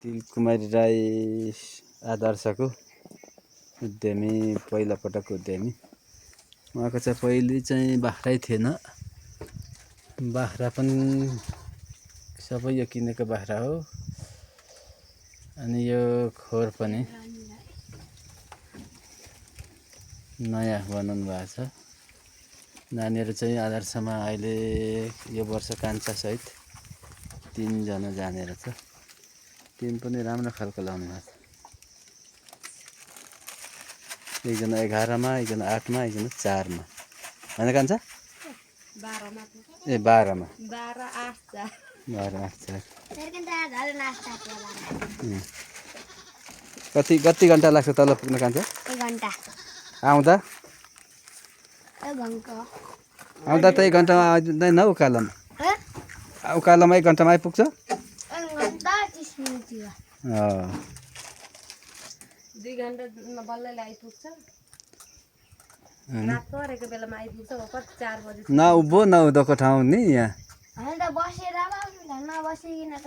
तिलकुमारी राई आदर्शको उद्यमी पहिलोपटक उद्यमी उहाँको चाहिँ पहिले चाहिँ बाख्रै थिएन। बाख्रा पनि सबै यो किनेको बाख्रा हो। अनि यो खोर पनि नयाँ बनाउनु भएको छ। नानीहरू चाहिँ आदर्शमा अहिले यो वर्ष कान्छा सहित 3 जना जाने रहेछ। 3 पनि राम्रो खालको लाउनु भएको छ। एकजना 11 मा, एकजना 8 मा, एकजना 4 मा। होइन कान्छा? 12 मा। ए 12 मा। 12 8 4। 12 8 4। कति घन्टा लाग्छ तल पुग्न कान्छा? 1 घन्टा। आउँदा? 1 घन्टा। आउँदा त 1 घन्टामा आउँदैन उकालोमा। उकालोमा 1 घन्टामा आइपुग्छ? 1 घन्टा 30 मिनेट थियो। 2 घन्टामा बल्ल आइपुग्छ। रात परेको बेलामा आइपुग्छ। कति 4 बजे। न उभो न उधोको ठाउँ नि यहाँ। हैन त बसेर नबसिकिन त